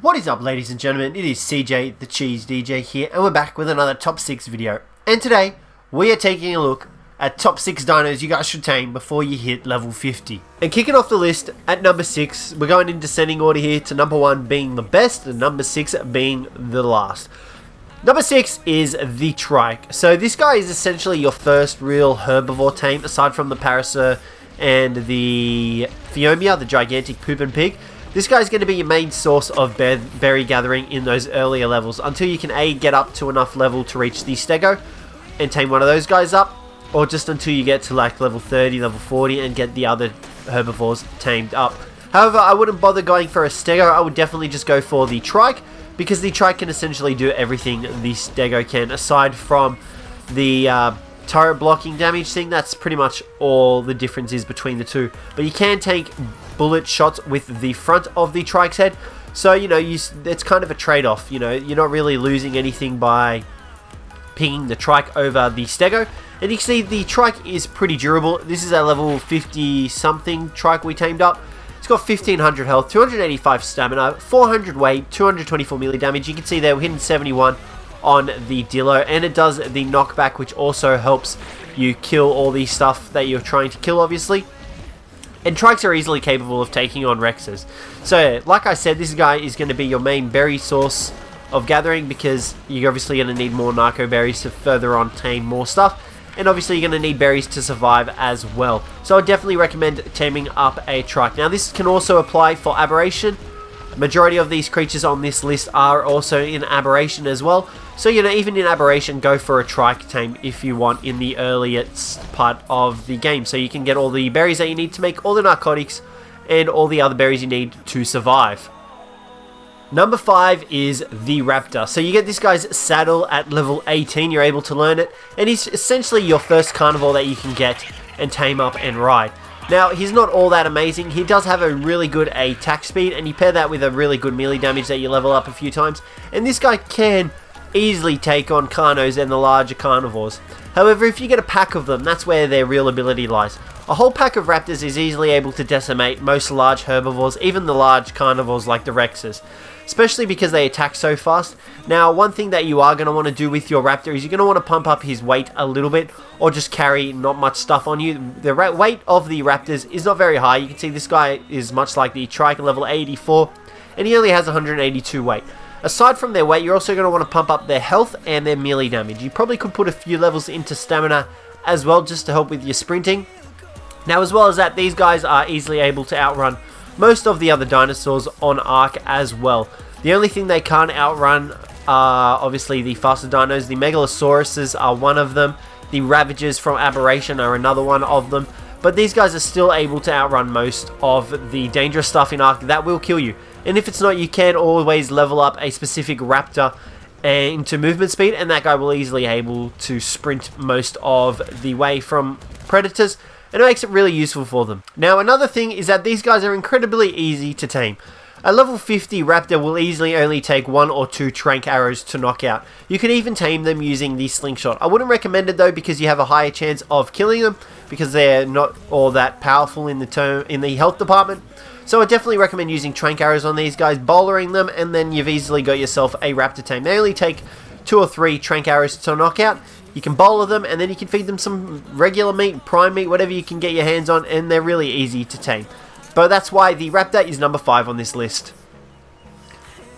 What is up, ladies and gentlemen? It is Cjthecheesedj here, and we're back with another top 6 video. And today, we are taking a look at top 6 dinos you guys should tame before you hit level 50. And kicking off the list at number 6, we're going in descending order here to number 1 being the best, and number 6 being the last. Number 6 is the Trike. So this guy is essentially your first real herbivore tame, aside from the Parasaur and the Phiomia, the gigantic poopin' pig. This guy's going to be your main source of berry gathering in those earlier levels, until you can A, get up to enough level to reach the Stego and tame one of those guys up, or just until you get to like level 30, level 40 and get the other herbivores tamed up. However, I wouldn't bother going for a Stego. I would definitely just go for the Trike, because the Trike can essentially do everything the Stego can, aside from the turret blocking damage thing. That's pretty much all the difference is between the two. But you can take bullet shots with the front of the Trike's head, so you know, it's kind of a trade-off. You know, you're not really losing anything by pinging the Trike over the Stego. And you can see the Trike is pretty durable. This is a level 50 something Trike we tamed up. It's got 1500 health, 285 stamina, 400 weight, 224 melee damage. You can see there we're hitting 71 on the Dillo, and it does the knockback, which also helps you kill all the stuff that you're trying to kill, obviously. And Trikes are easily capable of taking on Rexes. So, like I said, this guy is going to be your main berry source of gathering, because you're obviously going to need more narco berries to further on tame more stuff. And obviously you're going to need berries to survive as well. So I definitely recommend taming up a Trike. Now this can also apply for Aberration. Majority of these creatures on this list are also in Aberration as well. So, you know, even in Aberration, go for a Trike tame if you want in the earliest part of the game. So you can get all the berries that you need to make all the narcotics and all the other berries you need to survive. Number 5 is the Raptor. So you get this guy's saddle at level 18, you're able to learn it, and he's essentially your first carnivore that you can get and tame up and ride. Now, he's not all that amazing. He does have a really good attack speed, and you pair that with a really good melee damage that you level up a few times, and this guy can easily take on carnos and the larger carnivores. However, if you get a pack of them, that's where their real ability lies. A whole pack of raptors is easily able to decimate most large herbivores, even the large carnivores like the Rexes, especially because they attack so fast. Now, one thing that you are going to want to do with your raptor is you're going to want to pump up his weight a little bit, or just carry not much stuff on you. The weight of the raptors is not very high. You can see this guy is much like the Trike, level 84, and he only has 182 weight. Aside from their weight, you're also going to want to pump up their health and their melee damage. You probably could put a few levels into stamina as well, just to help with your sprinting. Now, as well as that, these guys are easily able to outrun most of the other dinosaurs on Ark as well. The only thing they can't outrun are obviously the faster dinos. The Megalosauruses are one of them. The Ravagers from Aberration are another one of them. But these guys are still able to outrun most of the dangerous stuff in Ark that will kill you. And if it's not, you can always level up a specific Raptor into movement speed, and that guy will easily able to sprint most of the way from predators, and it makes it really useful for them. Now, another thing is that these guys are incredibly easy to tame. A level 50 Raptor will easily only take 1 or 2 trank arrows to knock out. You can even tame them using the slingshot. I wouldn't recommend it though, because you have a higher chance of killing them, because they're not all that powerful in the health department. So I definitely recommend using trank arrows on these guys, bowlering them, and then you've easily got yourself a Raptor tame. They only take 2 or 3 trank arrows to knock out. You can bowler them, and then you can feed them some regular meat, prime meat, whatever you can get your hands on, and they're really easy to tame. But that's why the Raptor is number 5 on this list.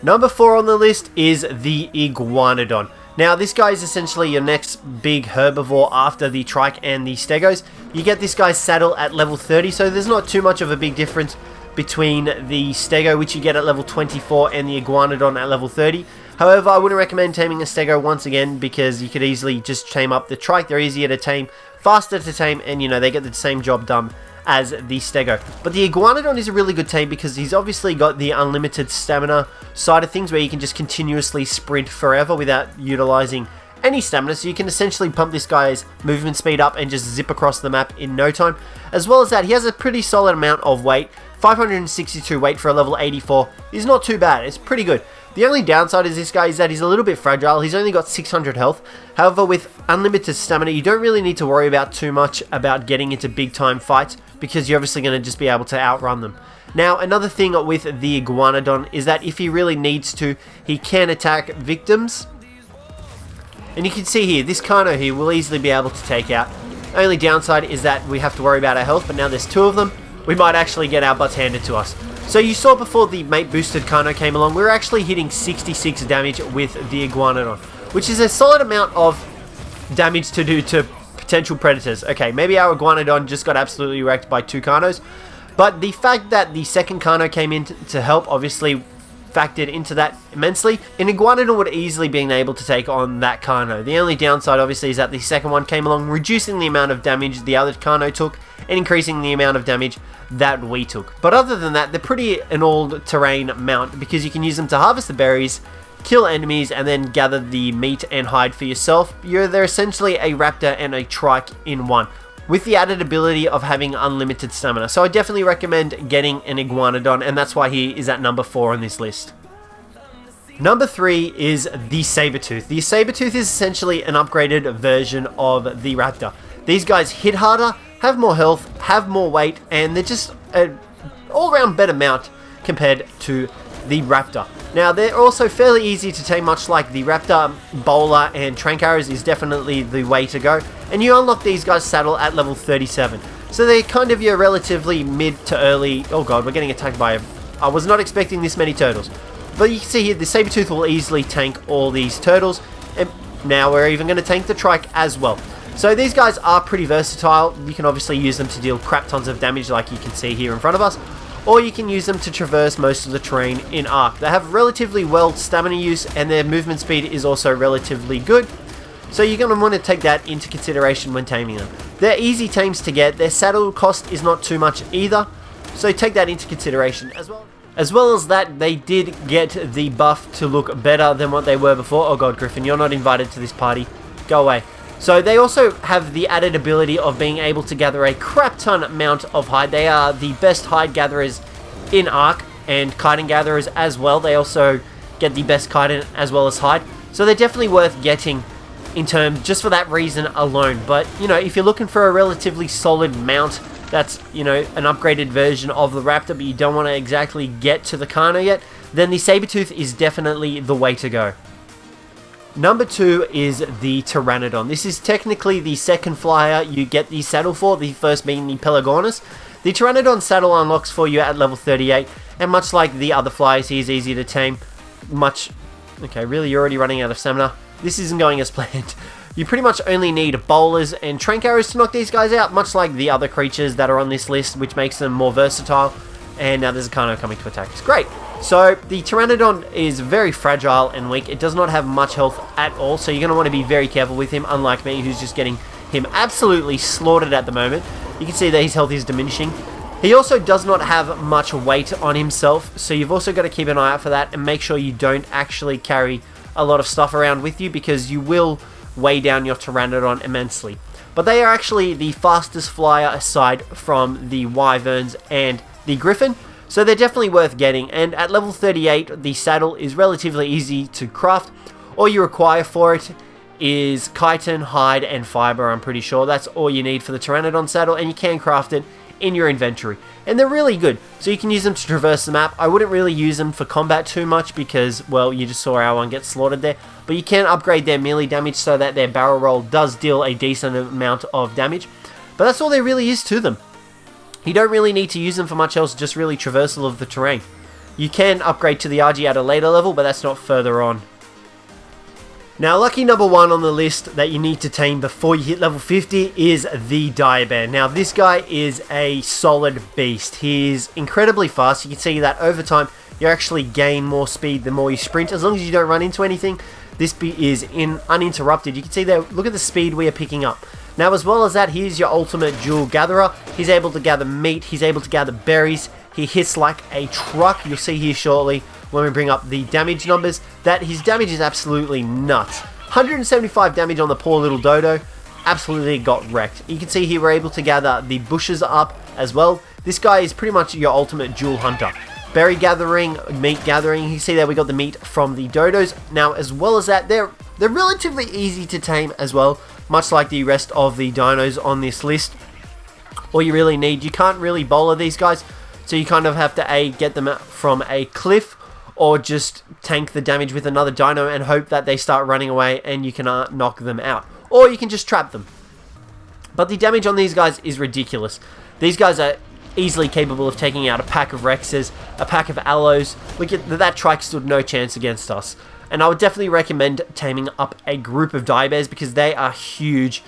Number 4 on the list is the Iguanodon. Now, this guy is essentially your next big herbivore after the Trike and the Stegos. You get this guy's saddle at level 30, so there's not too much of a big difference between the Stego, which you get at level 24, and the Iguanodon at level 30. However, I wouldn't recommend taming a Stego once again, because you could easily just tame up the Trike. They're easier to tame, faster to tame, and you know, they get the same job done as the Stego. But the Iguanodon is a really good tame, because he's obviously got the unlimited stamina side of things, where you can just continuously sprint forever without utilizing any stamina. So you can essentially pump this guy's movement speed up and just zip across the map in no time. As well as that, he has a pretty solid amount of weight, 562 weight for a level 84 is not too bad. It's pretty good. The only downside is this guy is that he's a little bit fragile. He's only got 600 health. However, with unlimited stamina, you don't really need to worry about too much about getting into big time fights because you're obviously going to just be able to outrun them. Now, another thing with the Iguanodon is that if he really needs to, he can attack victims. And you can see here, this Kano here will easily be able to take out. Only downside is that we have to worry about our health, but now there's two of them, we might actually get our butts handed to us. So you saw before the mate boosted Kano came along, we were actually hitting 66 damage with the Iguanodon, which is a solid amount of damage to do to potential predators. Okay, maybe our Iguanodon just got absolutely wrecked by two Kanos, but the fact that the second Kano came in to help obviously factored into that immensely. An Iguanodon would easily been able to take on that Kano. The only downside obviously is that the second one came along, reducing the amount of damage the other Kano took and increasing the amount of damage that we took. But other than that, they're pretty an all-terrain mount because you can use them to harvest the berries, kill enemies, and then gather the meat and hide for yourself. They're essentially a Raptor and a Trike in one, with the added ability of having unlimited stamina. So I definitely recommend getting an Iguanodon, and that's why he is at number 4 on this list. Number 3 is the Sabertooth. The Sabertooth is essentially an upgraded version of the Raptor. These guys hit harder, have more health, have more weight, and they're just an all-round better mount compared to the Raptor. Now, they're also fairly easy to tame, much like the Raptor. Bowler and Trank Arrows is definitely the way to go, and you unlock these guys' saddle at level 37. So they're kind of your relatively mid to early... Oh god, we're getting attacked by... I was not expecting this many turtles. But you can see here, the Sabertooth will easily tank all these turtles, and now we're even going to tank the Trike as well. So these guys are pretty versatile. You can obviously use them to deal crap tons of damage like you can see here in front of us, or you can use them to traverse most of the terrain in Arc. They have relatively well stamina use, and their movement speed is also relatively good, so you're going to want to take that into consideration when taming them. They're easy tames to get, their saddle cost is not too much either, so take that into consideration as well. As well as that, they did get the buff to look better than what they were before. Oh god, Griffin, you're not invited to this party. Go away. So they also have the added ability of being able to gather a crap ton amount of hide. They are the best hide gatherers in Arc, and chitin gatherers as well. They also get the best chitin as well as hide. So they're definitely worth getting in terms just for that reason alone. But, you know, if you're looking for a relatively solid mount that's, you know, an upgraded version of the Raptor, but you don't want to exactly get to the Kano yet, then the Sabertooth is definitely the way to go. Number 2 is the Pteranodon. This is technically the second flyer you get the saddle for, the first being the Pelagornis. The Pteranodon saddle unlocks for you at level 38, and much like the other flyers, he is easy to tame. Okay, really, you're already running out of stamina. This isn't going as planned. You pretty much only need bowlers and trank arrows to knock these guys out, much like the other creatures that are on this list, which makes them more versatile. And now there's a Kano coming to attack us. Great! So, the Pteranodon is very fragile and weak. It does not have much health at all, so you're going to want to be very careful with him, unlike me, who's just getting him absolutely slaughtered at the moment. You can see that his health is diminishing. He also does not have much weight on himself, so you've also got to keep an eye out for that and make sure you don't actually carry a lot of stuff around with you, because you will weigh down your Pteranodon immensely. But they are actually the fastest flyer aside from the Wyverns and the Griffin, so they're definitely worth getting. And at level 38, the saddle is relatively easy to craft. All you require for it is chitin, hide, and fiber. I'm pretty sure that's all you need for the Pteranodon saddle, and you can craft it in your inventory. And they're really good, so you can use them to traverse the map. I wouldn't really use them for combat too much because, well, you just saw our one get slaughtered there. But you can upgrade their melee damage so that their barrel roll does deal a decent amount of damage. But that's all there really is to them. You don't really need to use them for much else, just really traversal of the terrain. You can upgrade to the RG at a later level, but that's not further on. Now, lucky number 1 on the list that you need to tame before you hit level 50 is the Diabear. Now, this guy is a solid beast. He is incredibly fast. You can see that over time, you actually gain more speed the more you sprint. As long as you don't run into anything, this is uninterrupted. You can see there, look at the speed we are picking up. Now, as well as that, he's your ultimate jewel gatherer. He's able to gather meat. He's able to gather berries. He hits like a truck. You'll see here shortly when we bring up the damage numbers that his damage is absolutely nuts. 175 damage on the poor little Dodo. Absolutely got wrecked. You can see here we're able to gather the bushes up as well. This guy is pretty much your ultimate jewel hunter. Berry gathering, meat gathering. You see there we got the meat from the dodos. Now, as well as that, they're relatively easy to tame as well, much like the rest of the dinos on this list. All you really need, you can't really bowler these guys, so you kind of have to get them from a cliff, or just tank the damage with another dino and hope that they start running away and you can knock them out. Or you can just trap them. But the damage on these guys is ridiculous. These guys are easily capable of taking out a pack of Rexes, a pack of Allos. Look at that Trike stood no chance against us. And I would definitely recommend taming up a group of Dibears because they are huge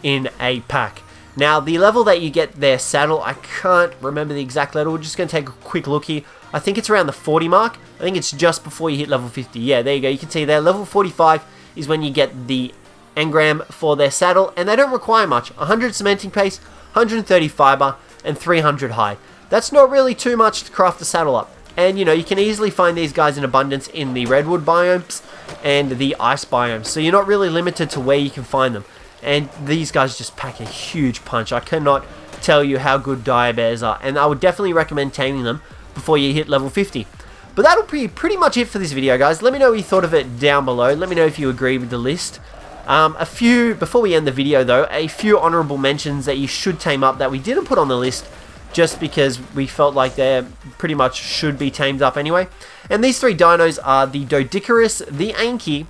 in a pack. Now, the level that you get their saddle, I can't remember the exact level. We're just going to take a quick look here. I think it's around the 40 mark. I think it's just before you hit level 50. Yeah, there you go. You can see there, level 45 is when you get the engram for their saddle. And they don't require much. 100 cementing paste, 130 fiber, and 300 hide. That's not really too much to craft the saddle up. And, you know, you can easily find these guys in abundance in the redwood biomes and the ice biomes. So you're not really limited to where you can find them. And these guys just pack a huge punch. I cannot tell you how good Dibears are. And I would definitely recommend taming them before you hit level 50. But that'll be pretty much it for this video, guys. Let me know what you thought of it down below. Let me know if you agree with the list. Before we end the video though, a few honorable mentions that you should tame up that we didn't put on the list, just because we felt like they pretty much should be tamed up anyway. And these three dinos are the Doedicurus, the Anki,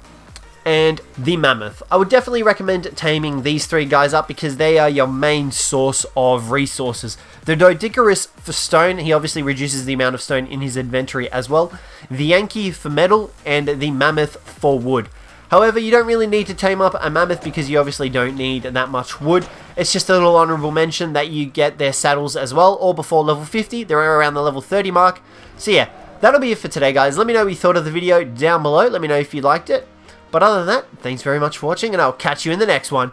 and the Mammoth. I would definitely recommend taming these three guys up because they are your main source of resources. The Doedicurus for stone, he obviously reduces the amount of stone in his inventory as well. The Anki for metal, and the Mammoth for wood. However, you don't really need to tame up a Mammoth because you obviously don't need that much wood. It's just a little honorable mention that you get their saddles as well, or before level 50. They're around the level 30 mark. So yeah, that'll be it for today, guys. Let me know what you thought of the video down below. Let me know if you liked it. But other than that, thanks very much for watching, and I'll catch you in the next one.